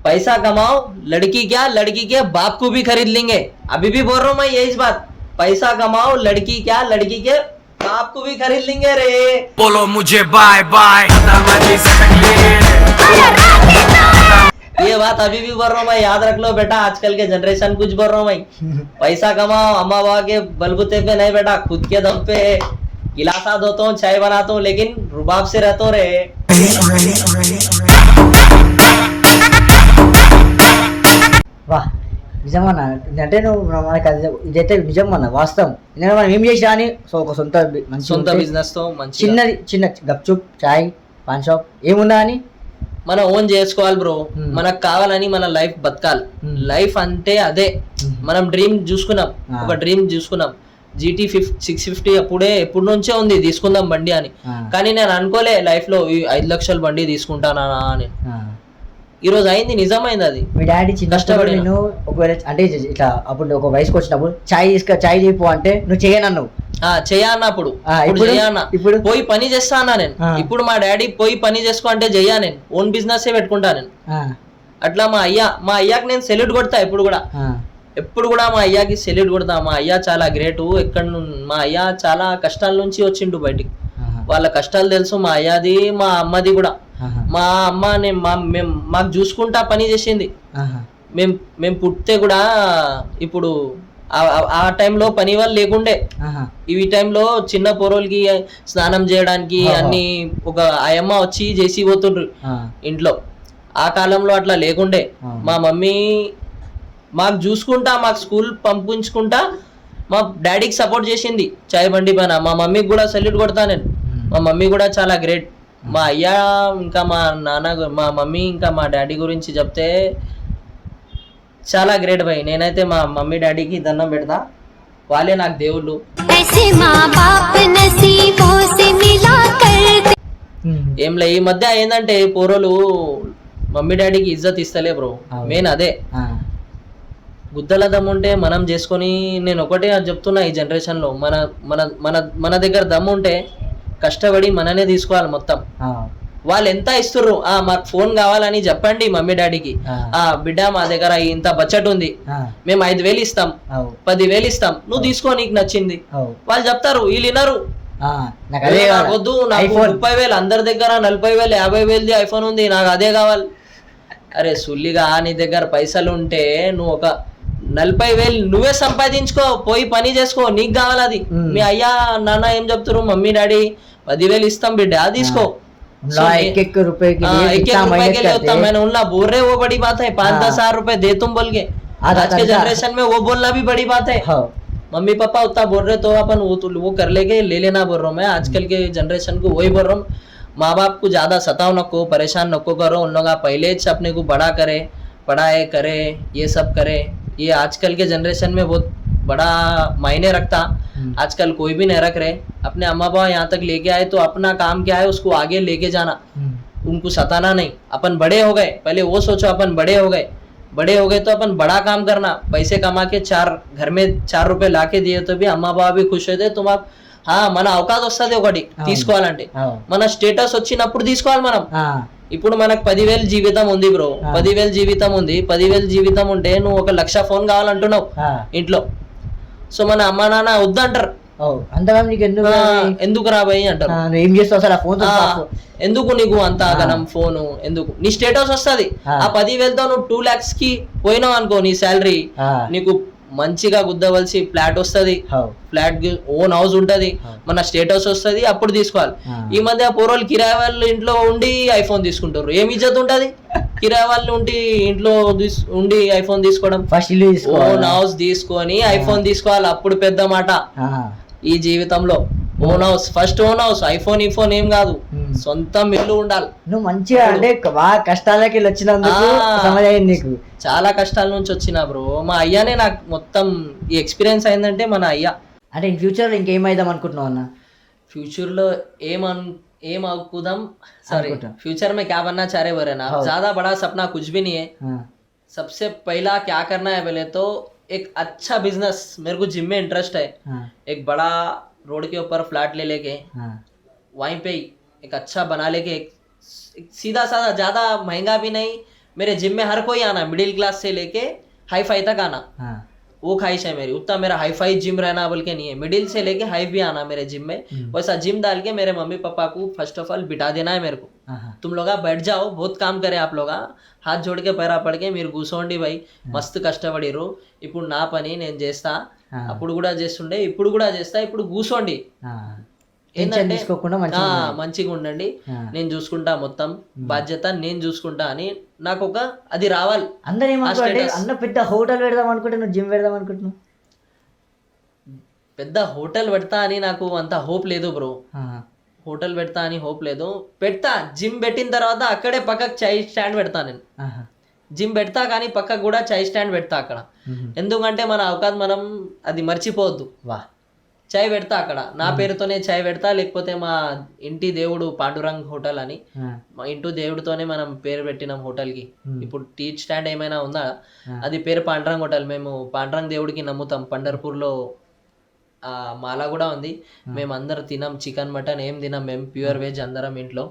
पैसा कमाओ, लड़की क्या, लड़की के बाप को भी खरीद लेंगे। अभी भी बोल रहा हूँ मैं यही बात, पैसा कमाओ, लड़की क्या, लड़की के बाप को भी खरीद लेंगे रे।
बोलो मुझे बाय बाय,
ये बात अभी भी बोल रहा हूँ मैं, याद रख लो बेटा, आजकल के जनरेशन कुछ बोल रहा हूँ मैं, पैसा कमाओ, अम्मा बाबा के बलबूते पे नहीं बेटा, खुद के दम पे गिलासा धोता हूँ, चाय बनाता हूँ, लेकिन रुबाब से रहता रे।
వా నిజమన్నా, అంటే నువ్వు మనకి అది ఇదైతే నిజమన్నా, వాస్తవం. ఎందుకంటే మనం ఏం చేసినా అని ఒక సొంత
బిజినెస్ తో మంచి
చిన్న గప్చుప్, చాయ్, పాన్ షాప్ ఏముందా అని
మనం ఓన్ చేసుకోవాలి బ్రో. మనకు కావాలని మన లైఫ్ బతకాలి. లైఫ్ అంటే అదే. మనం డ్రీమ్ చూసుకున్నాం, ఒక డ్రీమ్ చూసుకున్నాం, GT 650 ఎప్పటి నుంచే ఉంది, తీసుకుందాం బండి అని. కానీ నేను అనుకోలే లైఫ్ లో 5 లక్షల బండి తీసుకుంటానా అని. ఈ రోజు అయింది, నిజమైంది అది.
మీ డాడీ చిన్నప్పుడు నేను ఒకవేళ అంటే ఇట్లా అప్పుడు ఒక వయసుకు వచ్చినప్పుడు చాయ్ చేయపో అంటే నువ్వు చేయనన్నావు,
చేయన్నప్పుడు ఇప్పుడు పోయి పని చేస్తా అన్నా నేను. ఇప్పుడు మా డాడీ పోయి పని చేసుకో అంటే చెయ్యా, నేను ఓన్ బిజినెస్ పెట్టుకుంటా నేను. అట్లా మా అయ్యాకి నేను సెల్యూట్ కొడతా, ఎప్పుడు కూడా మా అయ్యాకి సెల్యూట్ కొడతా. మా అయ్యా చాలా గ్రేటు. మా అయ్యా చాలా కష్టాల నుంచి వచ్చిండు బయటికి, వాళ్ళ కష్టాలు తెలుసు మా అయ్యాది, మా అమ్మది కూడా. మా అమ్మ మాకు చూసుకుంటా పని చేసింది. మేము పుట్టితే కూడా ఇప్పుడు ఆ టైంలో పని వాళ్ళు లేకుండే. ఈ టైంలో చిన్న పొరోలకి స్నానం చేయడానికి అన్ని ఒక ఆయమ్మ వచ్చి చేసి పోతుండ్రు ఇంట్లో. ఆ కాలంలో అట్లా లేకుండే. మా మమ్మీ మాకు చూసుకుంటా, మాకు స్కూల్ పంపించుకుంటా మా డాడీకి సపోర్ట్ చేసింది చాయ్ బండి పైన. మా మమ్మీకి కూడా సెల్యూట్ కొడతా నేను. మా మమ్మీ కూడా చాలా గ్రేట్. మా అయ్యా ఇంకా మా నాన్న, మా మమ్మీ ఇంకా మా డాడీ గురించి చెప్తే చాలా గ్రేట్ భయ్. నేనైతే మా మమ్మీ డాడీకి దండం పెడతా, వాళ్ళే నాకు దేవుళ్ళు.
ऐसे माँ बाप नसीबों से मिला करते
ఏం లే, ఈ మధ్య ఏంటంటే పోరోలు మమ్మీ డాడీకి ఇజ్జత్ ఇస్తలే బ్రో. మెయిన్ అదే, గుద్దల దమ్ముంటే మనం చేసుకొని, నేను ఒకటే చెప్తున్నా ఈ జనరేషన్లో, మన మన మన మన దగ్గర దమ్ము ఉంటే కష్టపడి మననే తీసుకోవాలి మొత్తం. వాళ్ళు ఎంత ఇస్తుర్రు, మాకు ఫోన్ కావాలని చెప్పండి మమ్మీ డాడీకి, బిడ్డ మా దగ్గర ఇంత బడ్జెట్ ఉంది, మేము 5,000 ఇస్తాం, 10,000 ఇస్తాం, నువ్వు తీసుకో నీకు నచ్చింది. వాళ్ళు చెప్తారు, వీళ్ళు వినరు. వద్దు నాకు 30,000, అందరి దగ్గర 40,000 50,000 ఐఫోన్ ఉంది, నాకు అదే కావాలి. అరే సుల్లిగా, నీ దగ్గర పైసలు ఉంటే నువ్వు ఒక 40,000 నువ్వే సంపాదించుకో, పోయి పని చేసుకో, నీకు కావాలి అది. మీ అయ్యా నాన్న ఏం చెప్తారు, మమ్మీ డాడీ 10,000 इस्ताम बेटा इसको
एक रुपए के
लिए होता। मैंने उनला बोल रहे वो बड़ी बात है, 5-10 हजार रुपए दे तुम बोल के। आज के जनरेशन में वो बोलना भी बड़ी बात है। मम्मी पापा उतना बोल रहे तो अपन वो कर लेके ले लेना बोल रहा हूँ मैं। आजकल के जनरेशन को वही बोल रहा हूँ, माँ बाप को ज्यादा सताओ नको, परेशान नको करो। उन लोग पहले अपने को बड़ा करे, पढ़ाए करे, ये सब करे। ये आजकल के जनरेशन में बहुत बड़ा मायने रखता। आजकल कोई भी नहीं रख रहे। अपने अम्मा पापा यहाँ तक लेके आए तो अपना काम क्या है उसको आगे लेके जाना, उनको सताना नहीं। अपन बड़े हो गए, पहले वो सोचो अपन बड़े हो गए तो अपन बड़ा काम करना, पैसे कमा के घर में 4 रुपए लाके दिए तो भी अम्मा बाबा भी खुश होते। तुम आप మన అవకాశం వస్తుంది ఒకటి తీసుకోవాలంటే, మన స్టేటస్ వచ్చినప్పుడు తీసుకోవాలి మనం. ఇప్పుడు మనకు 10,000 జీవితం ఉంది బ్రో, 10,000 జీవితం ఉంది. 10,000 జీవితం ఉంటే నువ్వు 1,00,000 ఫోన్ కావాలంటున్నావు ఇంట్లో. సో మన అమ్మ నాన్న వద్దంటారు, ఎందుకు రాబోయి అంటారు.
ఏం చేస్తావు అసలు ఆ ఫోన్,
ఎందుకు నీకు అంత గనం ఫోను ఎందుకు? నీ స్టేటస్ వస్తుంది. ఆ 10,000తో నువ్వు 2 lakhs కి పోయినావు అనుకో, నీ శాలరీ నీకు మంచిగా గుద్దవలసి ఫ్లాట్ వస్తుంది, ఫ్లాట్ ఓన్ హౌస్ ఉంటది, మన స్టేటస్ వస్తుంది, అప్పుడు తీసుకోవాలి. ఈ మధ్య పూర్వలు కిరాయి వాళ్ళు ఇంట్లో ఉండి ఐఫోన్ తీసుకుంటారు. ఏమి ఇజ్జత్ ఉంటది కిరాయి వాళ్ళు ఇంట్లో ఉండి ఐఫోన్ తీసుకోవడం? ఓన్ హౌస్ తీసుకొని ఐఫోన్ తీసుకోవాలి, అప్పుడు పెద్ద మాట ఈ జీవితంలో. Own house first, own house. IPhone ఏం కాదు, సొంతం ఇల్లు ఉండాలి.
నువ్వు మంచిగా అంటే బాగా కష్టాలకి వచ్చినందుకు నీకు
చాలా కష్టాల నుంచి వచ్చినా బ్రో. మా అయ్యానే నాకు మొత్తం ఈ ఎక్స్పీరియన్స్ అయిందంటే మన అయ్యా.
అంటే ఇన్ ఫ్యూచర్ లో ఇంకేమైదాం అనుకుంటున్నావు అన్న?
फ्यूचर లో ఏం అవుకుదాం, సారీ फ्यूचर में क्या बनना चाह रहे बोले ना, ज्यादा बड़ा सपना कुछ भी नहीं है। सबसे पहला क्या करना है बोले तो एक अच्छा बिजनेस, मेरे को जिम में इंटरेस्ट है। एक बड़ा रोड के ऊपर फ्लैट ले लेके वहीं पे एक अच्छा बना लेके, एक सीधा साधा, ज्यादा महंगा भी नहीं। मेरे जिम में हर कोई आना, मिडिल क्लास से लेके हाई फाई तक आना, वो ख्वाहिश है मेरी। उतना मेरा हाई फाई जिम रहना बोल के नहीं है, मिडिल से लेके हाई भी आना मेरे जिम में। वैसा जिम डाल के मेरे मम्मी पापा को फर्स्ट ऑफ ऑल बिठा देना है मेरे को। तुम लोग बैठ जाओ, बहुत काम करे आप लोग, हाथ जोड़ के पैरा पड़ के మీరు కూసోండి భయ్, మస్తు కష్టపడిరు, ఇప్పుడు నా పని నేను చేస్తా, అప్పుడు కూడా చేస్తుండే, ఇప్పుడు కూడా చేస్తా, ఇప్పుడు కూసోండి, ఏంటంటే మంచిగా ఉండండి, నేను చూసుకుంటా, మొత్తం బాధ్యత నేను చూసుకుంటా అని నాకు ఒక అది రావాలి.
అందరూ ఏమంటారు, అన్న పెద్ద హోటల్ పెడదాం అనుకుంటే నువ్వు జిమ్ పెడదాం అనుకుంటున్నావు.
పెద్ద హోటల్ పెడతా అని నాకు అంత హోప్ లేదు బ్రో. హోటల్ పెడతా అని హోప్ లేదు. పెడతా, జిమ్ పెట్టిన తర్వాత అక్కడే పక్కకు చాయ్ స్టాండ్ పెడతా నేను. జిమ్ పెడతా కానీ పక్కకు కూడా చాయ్ స్టాండ్ పెడతా అక్కడ. ఎందుకంటే మన అవకాశం మనం అది మర్చిపోవద్దు. చాయ్ పెడతా అక్కడ, నా పేరుతోనే చాయ్ పెడతా. లేకపోతే మా ఇంటి దేవుడు పాండురంగ్ హోటల్ అని, మా ఇంటి దేవుడితోనే మనం పేరు పెట్టినాం హోటల్ కి. ఇప్పుడు టీ స్టాండ్ ఏమైనా ఉందా, అది పేరు పాండురంగ్ హోటల్. మేము పాండురంగ్ దేవుడికి నమ్ముతాం. పండర్పూర్ లో మాల కూడా ఉంది. మేము అందరు తినాం చికెన్ మటన్ ఏం తినాం, మేము ప్యూర్ వెజ్ అందరం ఇంట్లో.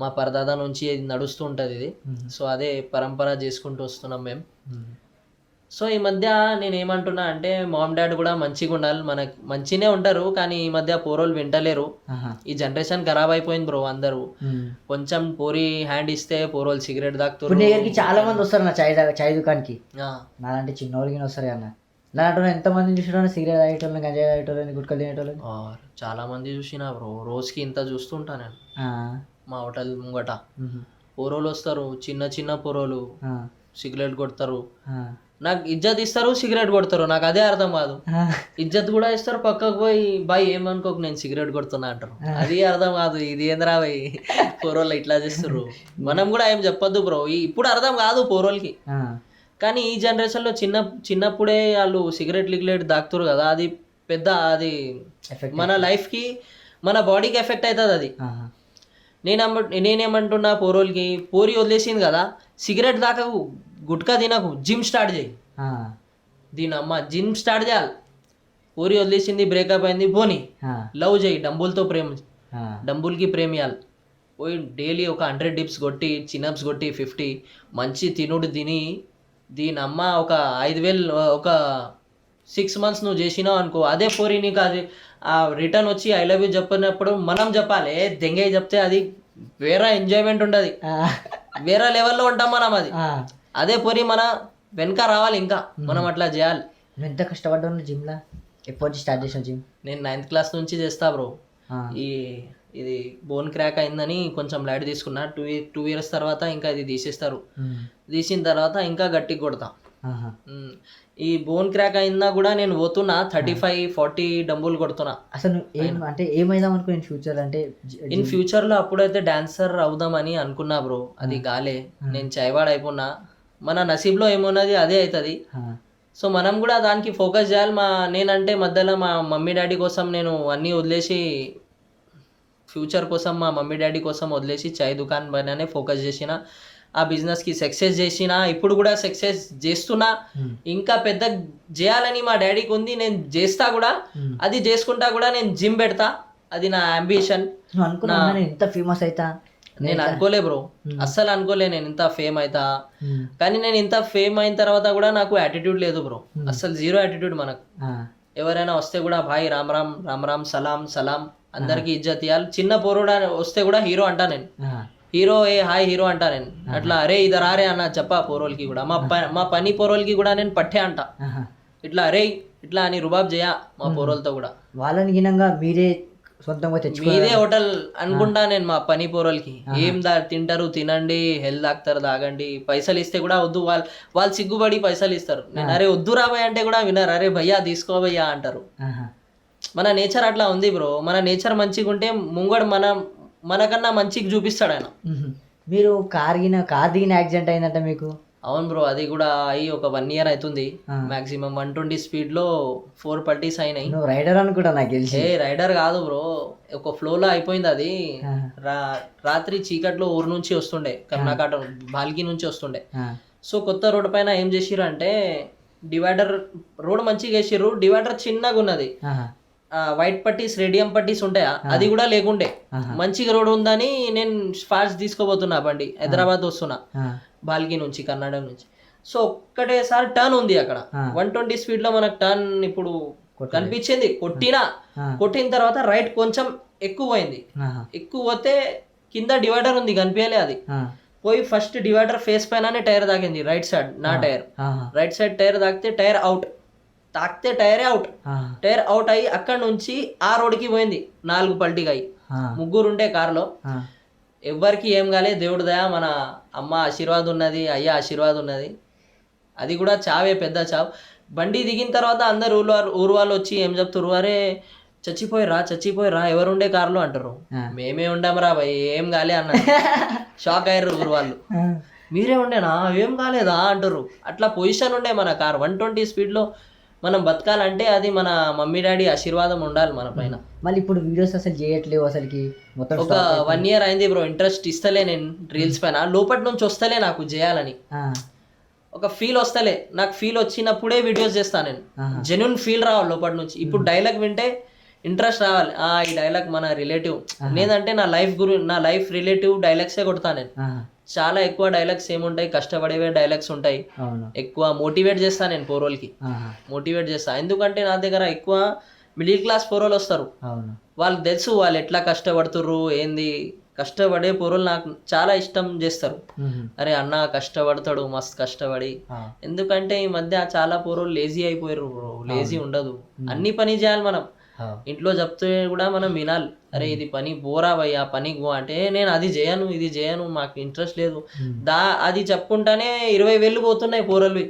మా పరదాదా నుంచి ఇది నడుస్తూ ఉంటది ఇది. సో అదే పరంపర చేసుకుంటూ వస్తున్నాం మేము. సో ఈ మధ్య నేను ఏమంటున్నా అంటే, మామ్ డాడ్ కూడా మంచిగా ఉండాలి, మనకు మంచినే ఉంటారు కానీ ఈ మధ్య పోరోలు వింటలేరు. ఈ జనరేషన్ ఖరాబ్ అయిపోయింది బ్రో. అందరూ కొంచెం పోరి హ్యాండ్ ఇస్తే పోరోలు సిగరెట్ తాగుతారు.
చాలా మంది వస్తారు నా చాయ్ దుకాణానికి, నాలాంటి చిన్నోళ్ళకి వస్తారు అన్న. నాలంటే ఎంత మందిని చూసిన సిగరెట్ తాగేటోళ్ళని, గంజాయి తాగేటోళ్ళని, గుట్కలు తినేటోళ్ళని
చాలా మంది చూసినా బ్రో. రోజుకి ఇంత చూస్తుంటా నేను మా హోటల్ ముంగట. పోరోలు వస్తారు, చిన్న చిన్న పోరోలు సిగరెట్ కొడతారు. నాకు ఇజ్జత్ ఇస్తారు, సిగరెట్ కొడతారు. నాకు అదే అర్థం కాదు. ఇజ్జత్ కూడా ఇస్తారు, పక్కకు పోయి బాయ్ ఏమనుకోకు నేను సిగరెట్ కొడుతున్నా అంటారు. అది అర్థం కాదు. ఇది ఏంద్రా బాయ్ పోరోళ్ళు ఇట్లా చేస్తారు. మనం కూడా ఏం చెప్పొద్దు బ్రో. ఇప్పుడు అర్థం కాదు పోరోళ్ళకి, కానీ ఈ జనరేషన్లో చిన్నప్పుడే వాళ్ళు సిగరెట్ దాక్కుతారు కదా, అది పెద్ద అది
Effect
మన లైఫ్కి మన బాడీకి ఎఫెక్ట్ అవుతుంది అది.
ఆహా.
నేనేమంటున్నా పోరోల్కి, పోరి వదిలేసింది కదా, సిగరెట్ దాకకు, గుట్కా తినకు, జిమ్ స్టార్ట్ చేయి.
ఆ.
దీని అమ్మ జిమ్ స్టార్ట్ చేయాలి. పోరి వదిలేసింది, బ్రేకప్ అయింది, పోనీ
ఆ.
లవ్ చేయి, డంబుల్తో ప్రేమ,
ఆ.
డంబుల్కి ప్రేమియాలి. పోయి డైలీ ఒక 100 డిప్స్ కొట్టి, చిన్నప్స్ కొట్టి 50 మంచి తినుడు తిని, దీని అమ్మ ఒక 5,000 ఒక 6 months నువ్వు చేసినావు అనుకో, అదే పోరి నీకు అది రిటర్న్ వచ్చి ఐ లవ్ యూ చెప్పినప్పుడు మనం చెప్పాలి, దెంగయ్య చెప్తే అది వేరే ఎంజాయ్మెంట్ ఉండదు,
ఆ.
వేరే లెవెల్లో ఉంటాం మనం. అది
ఆ.
అదే పోరి మన వెనక రావాలి, ఇంకా మనం అట్లా చేయాలి.
నువ్వు ఎంత కష్టపడ్డావు జిమ్లో? ఎప్పటి నుంచి స్టార్ట్ చేసావు జిమ్?
నేను 9th class నుంచి చేస్తా బ్రో. ఇది బోన్ క్రాక్ అయిందని కొంచెం లైట్ తీసుకున్నా. 2 years తర్వాత ఇంకా ఇది తీసేస్తారు. తీసిన తర్వాత ఇంకా గట్టిగా కొడతా. ఈ బోన్ క్రాక్ అయినా కూడా నేను పోతున్నా 35-40 డంబుల్ కొడుతున్నా.
అసలు అంటే ఏమైదాం అనుకో ఫ్యూచర్? అంటే
ఇన్ ఫ్యూచర్లో అప్పుడైతే డాన్సర్ అవుదామని అనుకున్నా బ్రో, అది గాలే. నేను చైవాడ్ అయిపోయినా, మన నసీబ్లో ఏమున్నది అదే అవుతుంది. సో మనం కూడా దానికి ఫోకస్ చేయాలి. నేనంటే మధ్యలో మా మమ్మీ డాడీ కోసం నేను అన్నీ వదిలేసి, ఫ్యూచర్ కోసం మా మమ్మీ డాడీ కోసం వదిలేసి చాయ్ దుకాణం పైననే ఫోకస్ చేసిన. ఆ బిజినెస్కి సక్సెస్ చేసిన, ఇప్పుడు కూడా సక్సెస్ చేస్తున్నా. ఇంకా పెద్ద చేయాలని మా డాడీకి ఉంది, నేను చేస్తా కూడా. అది చేసుకుంటా కూడా నేను జిమ్ పెడతా, అది నా అంబిషన్.
నువ్వు అనుకున్నా ఎంత ఫేమస్ అవుతా?
నేను అనుకోలే బ్రో, అస్సలు అనుకోలే నేను ఇంత ఫేమ్ అవుతా. కానీ నేను ఇంత ఫేమ్ అయిన తర్వాత కూడా నాకు యాటిట్యూడ్ లేదు బ్రో, అస్సలు జీరో యాటిట్యూడ్. మనకు ఎవరైనా వస్తే కూడా భాయ్ రామ్ రామ్ రామ్ రామ్ సలాం సలాం, అందరికి ఇజ్జత్ ఇవ్వాలి. చిన్న పోరుడు వస్తే కూడా హీరో అంటా నేను, హీరో ఏ హాయ్ హీరో అంటా నేను. అట్లా అరే ఇద్దరు అరే అన్న చెప్పా పోరోల్కి కూడా, మా పని పోరోల్కి కూడా నేను పట్టే అంట, ఇట్లా అరే ఇట్లా అని రుబాబ్ చేయ మా పోరోల్తో కూడా. వాళ్ళని
గినంగా మీరే సొంతంగా తెచ్చుకో,
మీదే హోటల్ అనుకుంటా నేను మా పని పోరోల్కి. ఏం తింటారు తినండి, హెల్త్ తాగుతారు తాగండి, పైసలు ఇస్తే కూడా వద్దు, వాళ్ళు సిగ్గుపడి పైసలు ఇస్తారు. నేను అరే వద్దు రాబోయ్ అంటే కూడా వినరు, అరే భయ్యా తీసుకో భయ్యా అంటారు. మన నేచర్ అట్లా ఉంది బ్రో. మన నేచర్ మంచిగా ఉంటే ముంగడు మనకన్నా మంచిగా చూపిస్తాడు ఆయన.
మీరు కార్ దిగిన యాక్సిడెంట్ అయిందంట మీకు?
అవును బ్రో, అది కూడా అయ్యి ఒక 1 year అవుతుంది. మాక్సిమం 120 స్పీడ్లో 4 పల్టీస్ అయినాయి.
నువ్వు రైడర్ అనుకుంటా నాకు తెలిసి.
రైడర్ కాదు బ్రో, ఒక ఫ్లోలో అయిపోయింది అది. రాత్రి చీకట్లో ఊరు నుంచి వస్తుండే, కర్ణాటక బాల్కి నుంచి వస్తుండే. సో కొత్త రోడ్ పైన ఏం చేసిర్రు అంటే, డివైడర్ రోడ్ మంచిగా వేసిర్రు, డివైడర్ చిన్నగా ఉన్నది. వైట్ పట్టీస్ రేడియం పట్టీస్ ఉంటాయా, అది కూడా లేకుండే. మంచిగా రోడ్ ఉందని నేను ఫాస్ట్ తీసుకోబోతున్నా బండి, హైదరాబాద్ వస్తున్నా బాల్కి నుంచి, కర్ణాటక నుంచి. సో ఒక్కటేసారి టర్న్ ఉంది అక్కడ, 120 స్పీడ్ లో మనకు టర్న్ ఇప్పుడు కనిపించింది. కొట్టిన తర్వాత రైట్ కొంచెం ఎక్కువ పోయింది. ఎక్కువ పోతే కింద డివైడర్ ఉంది కనిపించలే, అది పోయి ఫస్ట్ డివైడర్ ఫేస్ పైననే టైర్ తాకింది, రైట్ సైడ్ నా టైర్. రైట్ సైడ్ టైర్ తాకితే టైర్ అవుట్, తాకితే టైరే అవుట్. టైర్ అవుట్ అయ్యి అక్కడ నుంచి ఆ రోడ్కి పోయింది, 4 పల్టీగా అయ్యి. 3 ఉండే కారులో, ఎవ్వరికి ఏం కాలే, దేవుడి దయ, మన అమ్మ ఆశీర్వాదం ఉన్నది, అయ్యా ఆశీర్వాదం ఉన్నది. అది కూడా చావే, పెద్ద చావు. బండి దిగిన తర్వాత అందరు ఊరు వాళ్ళు వచ్చి ఏం చెప్తారు, అరే చచ్చిపోయిరా ఎవరుండే కారులో అంటారు. మేమే ఉండామరా భయ్, ఏం కాలే అన్న. షాక్ అయ్యారు ఊరు వాళ్ళు, మీరే ఉండేనా ఏం కాలేదా అంటారు. అట్లా పొజిషన్ ఉండే మన కార్. 120 స్పీడ్లో మనం బతకాలంటే అది మన మమ్మీ డాడీ ఆశీర్వాదం ఉండాలి మన పైన.
మళ్ళీ ఇప్పుడు వీడియోస్ అసలు చేయట్లేవు అసలుకి?
ఒక 1 year అయింది బ్రో, ఇంట్రెస్ట్ ఇస్తలే నేను రీల్స్ పైన. లోపటి నుంచి వస్తలే నాకు చేయాలని, ఒక ఫీల్ వస్తలే. నాకు ఫీల్ వచ్చినప్పుడే వీడియోస్ చేస్తాను నేను, జెన్యున్ ఫీల్ రావాలి లోపటి నుంచి. ఇప్పుడు డైలాగ్ వింటే ఇంట్రెస్ట్ రావాలి, ఈ డైలాగ్ మన రిలేటివ్. నేనంటే నా లైఫ్ రిలేటివ్ డైలాగ్సే కొడతాను నేను. చాలా ఎక్కువ డైలాగ్స్ ఏముంటాయి, కష్టపడేవే డైలాగ్స్ ఉంటాయి. ఎక్కువ మోటివేట్ చేస్తాను నేను పోరోల్కి, మోటివేట్ చేస్తా. ఎందుకంటే నా దగ్గర ఎక్కువ మిడిల్ క్లాస్ పోరోలు వస్తారు, వాళ్ళకి తెలుసు వాళ్ళు ఎట్లా కష్టపడుతుర్రు ఏంది. కష్టపడే పోరోలు నాకు చాలా ఇష్టం చేస్తారు. అరే అన్న కష్టపడతాడు మస్తు కష్టపడి. ఎందుకంటే ఈ మధ్య చాలా పోరోలు లేజీ అయిపోయారు బ్రో. లేజీ ఉండదు, అన్ని పని చేయాలి మనం. ఇంట్లో చెప్తే కూడా మనం వినాలి, అరే ఇది పని బోరా భయ్యా పనికి పో అంటే, నేను అది చేయను ఇది చేయను మాకు ఇంట్రెస్ట్ లేదు. అది చెప్పుకుంటానే 20,000 పోతున్నాయి పోరలు.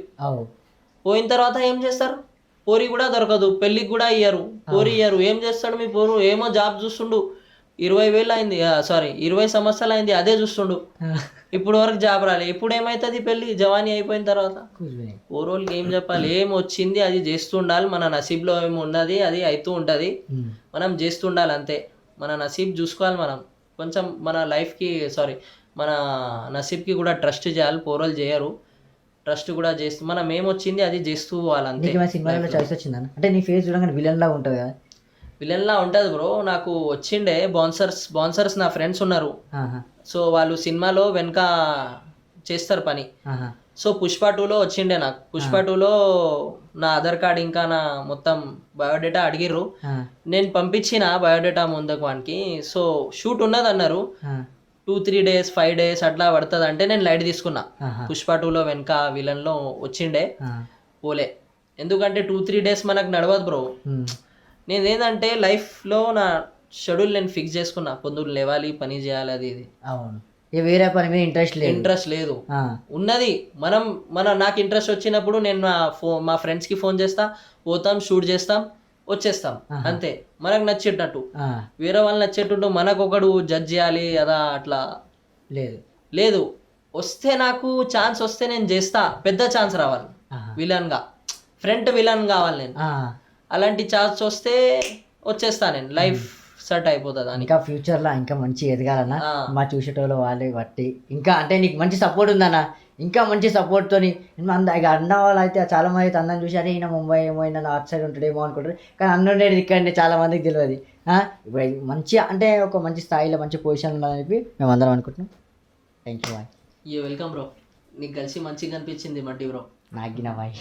పోయిన తర్వాత ఏం చేస్తారు, పోరి కూడా దొరకదు, పెళ్ళికి కూడా ఇయ్యరు, పోరి ఇయ్యరు. ఏం చేస్తాడు మీ పోరు, ఏమో జాబ్ చూస్తుండు, 20,000 అయింది, సారీ 20 సంవత్సరాలు అయింది అదే చూస్తుండు. ఇప్పుడు వరకు జాబ్ రాలే. ఇప్పుడు ఏమవుతుంది పెళ్ళి జవానీ అయిపోయిన తర్వాత? ఓరోళ్ళకి ఏం చెప్పాలి, ఏం వచ్చింది అది చేస్తుండాలి. మన నసీబ్లో ఏమి ఉన్నది అది అవుతూ ఉంటుంది, మనం చేస్తుండాలి అంతే. మన నసీబ్ చూసుకోవాలి మనం. కొంచెం మన లైఫ్కి మన నసీబ్కి కూడా ట్రస్ట్ చేయాలి. పోరోలు చేయరు, ట్రస్ట్ కూడా చేస్తూ మనం ఏమొచ్చింది అది చేస్తూ పోవాలి అంతే.
సినిమాలో చాయిస్ వచ్చిందా? అంటే నీ ఫేస్ చూడగానే విలన్ లాగా ఉంటుంది కదా.
విలన్లా ఉంటుంది బ్రో. నాకు వచ్చిండే బాన్సర్స్ నా ఫ్రెండ్స్ ఉన్నారు. సో వాళ్ళు సినిమాలో వెనక చేస్తారు పని. సో పుష్ప 2లో వచ్చిండే నాకు. పుష్ప 2లో నా ఆధార్ కార్డ్ ఇంకా నా మొత్తం బయోడేటా అడిగిర్రు. నేను పంపించిన బయోడేటా ముందుకు వానికి. సో షూట్ ఉన్నది అన్నారు, 2-3 days 5 days అట్లా పడుతుంది అంటే నేను లైట్ తీసుకున్నా. పుష్ప 2లో వెనక విలన్లో వచ్చిండే, పోలే. ఎందుకంటే 2-3 days మనకు నడవదు బ్రో. నేను ఏంటంటే లైఫ్లో నా షెడ్యూల్ నేను ఫిక్స్ చేసుకున్నా, పొద్దున్న లేవాలి, పని చేయాలి, అది ఇది.
అవును, వేరే పని మీద ఇంట్రెస్ట్ లేదు.
ఉన్నది నాకు ఇంట్రెస్ట్ వచ్చినప్పుడు నేను మా ఫ్రెండ్స్కి ఫోన్ చేస్తా, పోతాం, షూట్ చేస్తాం, వచ్చేస్తాం అంతే. మనకు నచ్చేటట్టు. వేరే వాళ్ళు నచ్చేటట్టు మనకు ఒకడు జడ్జ్ చేయాలి అదా అట్లా లేదు. వస్తే నాకు ఛాన్స్ వస్తే నేను చేస్తా, పెద్ద ఛాన్స్ రావాలి, విలన్గా ఫ్రంట్ విలన్ కావాలి నేను. అలాంటి ఛాన్స్ వస్తే వచ్చేస్తా నేను, లైఫ్ సెట్ అయిపోతుంది అని.
ఇంకా ఫ్యూచర్లో ఇంకా మంచి ఎదగాలన్నా మా చూసేటోళ్ళు వాళ్ళే బట్టి ఇంకా అంటే నీకు మంచి సపోర్ట్ ఉందన్న, ఇంకా మంచి సపోర్ట్తో ఇక అన్న వాళ్ళు అయితే చాలా మంది అయితే అన్నం చూసి అరే ఈయన ముంబై ఏమో ఈయన నార్త్ సైడ్ ఉంటాడేమో అనుకుంటారు, కానీ అన్న ఉండేది ఇక్కడనే చాలా మందికి తెలియదు. ఇప్పుడు మంచి అంటే ఒక మంచి స్థాయిలో మంచి పొజిషన్ ఉందని చెప్పి మేము అందరం అనుకుంటున్నాం. Thank you bye.
Welcome bro. నీకు కలిసి మంచిగా అనిపించింది మట్టి బ్రో.
నాగిన బాయ్.